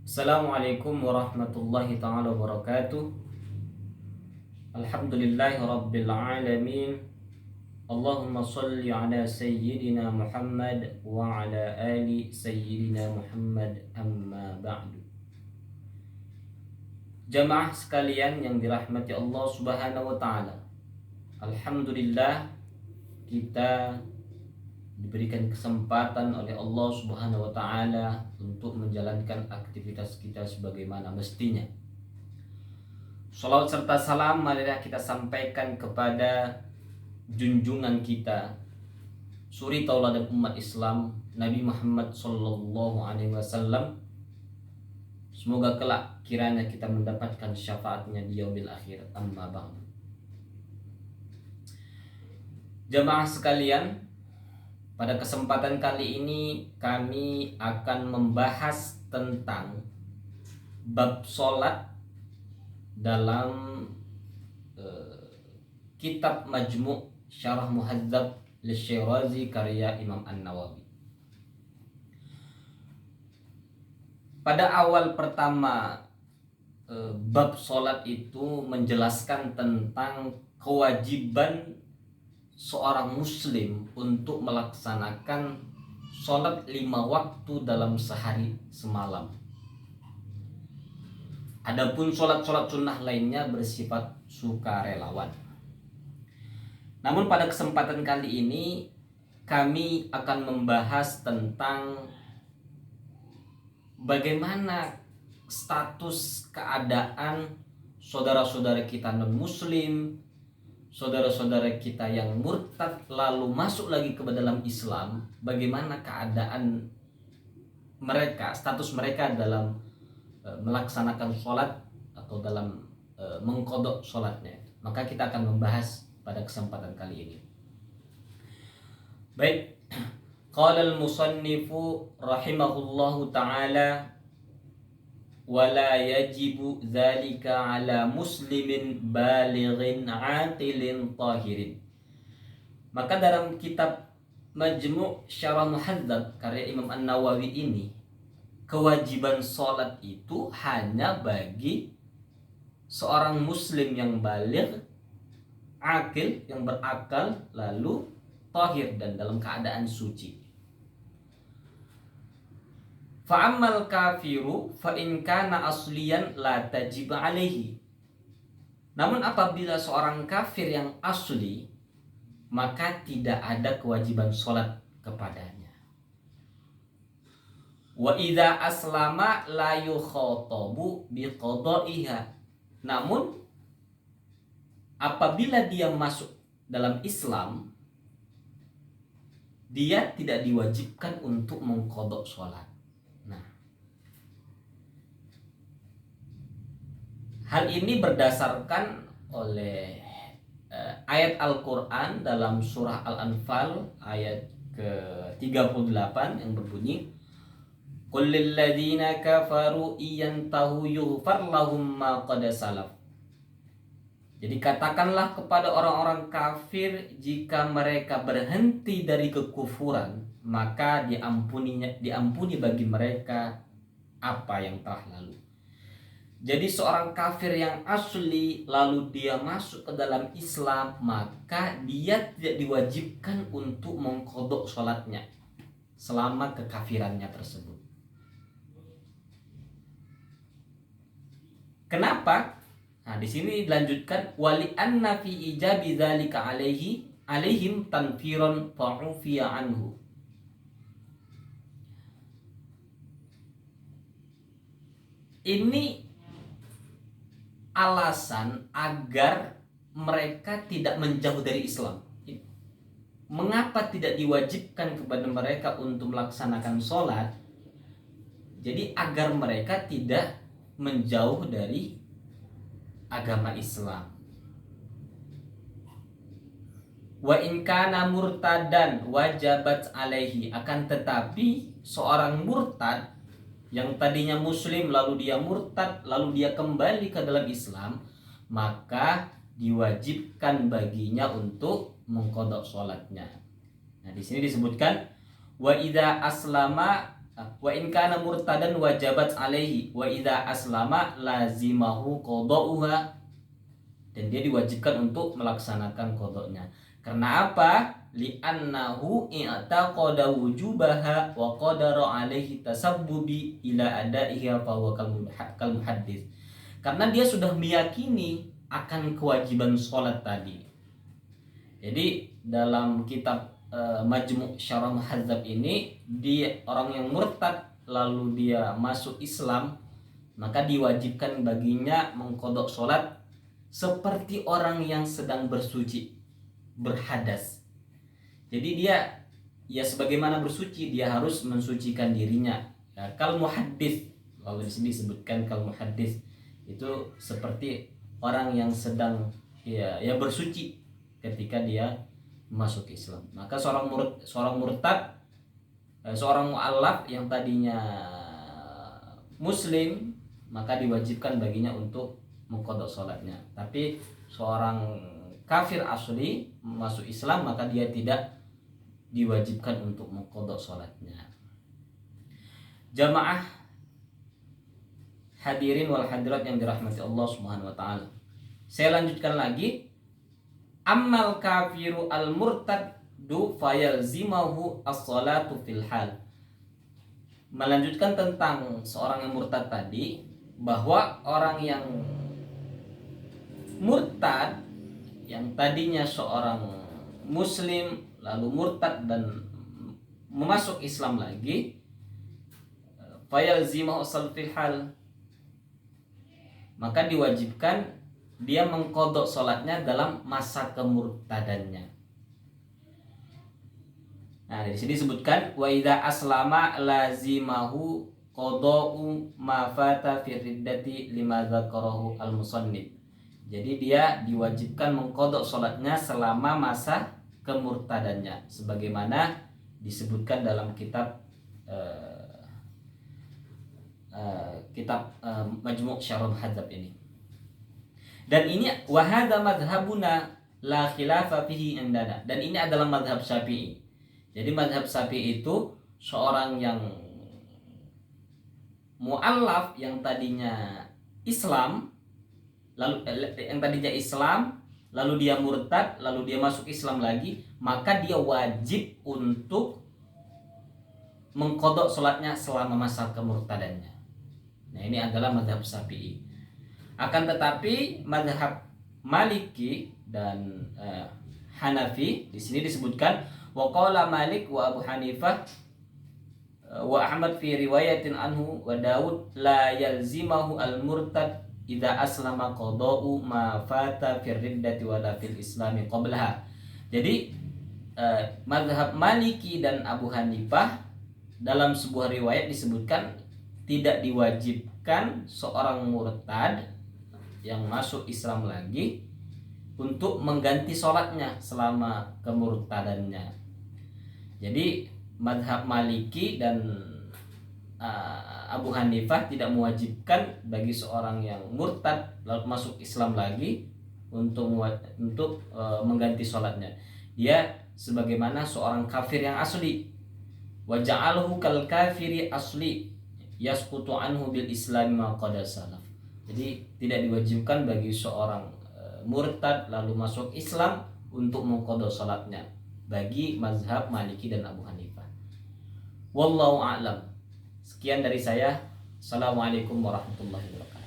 Assalamualaikum warahmatullahi taala wabarakatuh. Alhamdulillahi rabbil alamin. Allahumma salli ala sayyidina Muhammad wa ala ali sayyidina Muhammad, amma ba'du. Jamaah sekalian yang dirahmati Allah Subhanahu wa taala. Alhamdulillah, kita diberikan kesempatan oleh Allah Subhanahu wa taala untuk menjalankan aktivitas kita sebagaimana mestinya. Salawat serta salam marilah kita sampaikan kepada junjungan kita, suri tauladan umat Islam, Nabi Muhammad sallallahu alaihi wasallam. Semoga kelak kiranya kita mendapatkan syafaatnya di yaumil akhir, amma ba'du. Jamaah sekalian, pada kesempatan kali ini kami akan membahas tentang bab sholat dalam kitab Majmu' Syarah Muhadzab Lisy-Syirazi karya Imam An-Nawawi. Pada awal pertama bab sholat itu menjelaskan tentang kewajiban seorang muslim untuk melaksanakan sholat 5 waktu dalam sehari semalam. Adapun sholat-sholat sunnah lainnya bersifat sukarelawan. Namun pada kesempatan kali ini kami akan membahas tentang bagaimana status keadaan saudara-saudara kita non-muslim, saudara-saudara kita yang murtad lalu masuk lagi ke dalam Islam, bagaimana keadaan mereka, status mereka dalam melaksanakan sholat atau dalam mengqadha sholatnya. Maka kita akan membahas pada kesempatan kali ini. Baik, qala al-musannifu rahimahullahu ta'ala, wala yajibu dzalika ala muslimin balighin aqilin tahirin. Maka dalam kitab Majmu' Syarah Muhadzab karya Imam An-Nawawi ini, kewajiban sholat itu hanya bagi seorang muslim yang baligh, akil, yang berakal, lalu tahir dan dalam keadaan suci. Fa'ammal kafiru fa in kana asliyan la tajib alaihi. Namun apabila seorang kafir yang asli, maka tidak ada kewajiban sholat kepadanya. Wa idza aslama la yukhatabu biqada'iha. Namun apabila dia masuk dalam Islam, dia tidak diwajibkan untuk mengqadha sholat. Hal ini berdasarkan oleh ayat Al-Quran dalam surah Al-Anfal ayat ke-38 yang berbunyi, Qul lilladzina kafaru iyantahu yughfar lahum ma qad salaf. Jadi katakanlah kepada orang-orang kafir, jika mereka berhenti dari kekufuran, maka diampuni bagi mereka apa yang telah lalu. Jadi seorang kafir yang asli lalu dia masuk ke dalam Islam, maka dia tidak diwajibkan untuk mengqadha sholatnya selama kekafirannya tersebut. Kenapa? Nah, di sini dilanjutkan, wali anna fi ijabi dzalika alaihim tanfiron fa'ufiya anhu. Ini alasan agar mereka tidak menjauh dari Islam. Mengapa tidak diwajibkan kepada mereka untuk melaksanakan sholat? Jadi agar mereka tidak menjauh dari agama Islam. Wa in kana murtadan wajabat alaihi. Akan tetapi seorang murtad yang tadinya muslim lalu dia murtad lalu dia kembali ke dalam Islam, maka diwajibkan baginya untuk mengqadha sholatnya. Nah, di sini disebutkan wa idza aslama wa in kana murtadan wajabat alaihi wa idza aslama lazimahu qada'uha, dan dia diwajibkan untuk melaksanakan qadanya. Karena apa? Li'annahu i'taqada wujubaha wa qadara alaihi tasabbubi ila adaiha fa huwa kal muhaddits. Karena dia sudah meyakini akan kewajiban sholat tadi. Jadi dalam kitab Majmu' Syarah Muhadzab ini, dia orang yang murtad lalu dia masuk Islam, maka diwajibkan baginya mengqadha sholat seperti orang yang sedang bersuci, berhadas. Jadi dia ya sebagaimana bersuci, dia harus mensucikan dirinya. Ya, kal muhaddits, kalau di sini disebutkan kal muhaddits itu seperti orang yang sedang ya bersuci ketika dia masuk Islam. Maka seorang murtad, seorang mu'allaf yang tadinya muslim, maka diwajibkan baginya untuk mengqadha salatnya. Tapi seorang kafir asli masuk Islam, maka dia tidak diwajibkan untuk mengqadha salatnya. Jamaah hadirin wal hadirat yang dirahmati Allah Subhanahu wa taala. Saya lanjutkan lagi. Ammal kafiru al murtaddu fayalzimahu as-salatu fil hal. Melanjutkan tentang seorang yang murtad tadi, bahwa orang yang murtad yang tadinya seorang muslim lalu murtad dan memasuk Islam lagi, fayalzimahu as-salatu fil hal, maka diwajibkan dia mengqadha salatnya dalam masa kemurtadannya. Nah, di sini disebutkan wa idza aslama lazimahu qada'u ma fata fi riddati lima dzakarahu al-musannif. Jadi dia diwajibkan mengqadha salatnya selama masa kemurtadannya, sebagaimana disebutkan dalam kitab Majmu' Syarah Muhadzab ini. Dan ini wahada madhabuna la khilafa fihi indana. Dan ini adalah madhab Syafi'i. Jadi madhab Syafi'i itu seorang yang mu'allaf, yang tadinya Islam, lalu dia murtad, lalu dia masuk Islam lagi, maka dia wajib untuk mengqadha salatnya selama masa kemurtadannya. Nah, ini adalah madhab Syafi'i. Akan tetapi mazhab Maliki dan Hanafi di sini disebutkan wa qala Malik wa Abu Hanifah wa Ahmad fi riwayatin anhu wa Daud la yalzimahu al-murtad idza aslama qada'u ma fata fi riddati wa la fil islami qablaha. Jadi mazhab Maliki dan Abu Hanifah dalam sebuah riwayat disebutkan tidak diwajibkan seorang murtad yang masuk Islam lagi untuk mengganti sholatnya selama kemurtadannya. Jadi madhab Maliki dan Abu Hanifah tidak mewajibkan bagi seorang yang murtad lalu masuk Islam lagi untuk mengganti sholatnya. Dia sebagaimana seorang kafir yang asli. Wa ja'aluhu kal kafiri asli yasqutu anhu bil islami ma qad salaf. Jadi tidak diwajibkan bagi seorang murtad lalu masuk Islam untuk mengqadha salatnya bagi mazhab Maliki dan Abu Hanifah. Wallahu a'lam. Sekian dari saya. Assalamualaikum warahmatullahi wabarakatuh.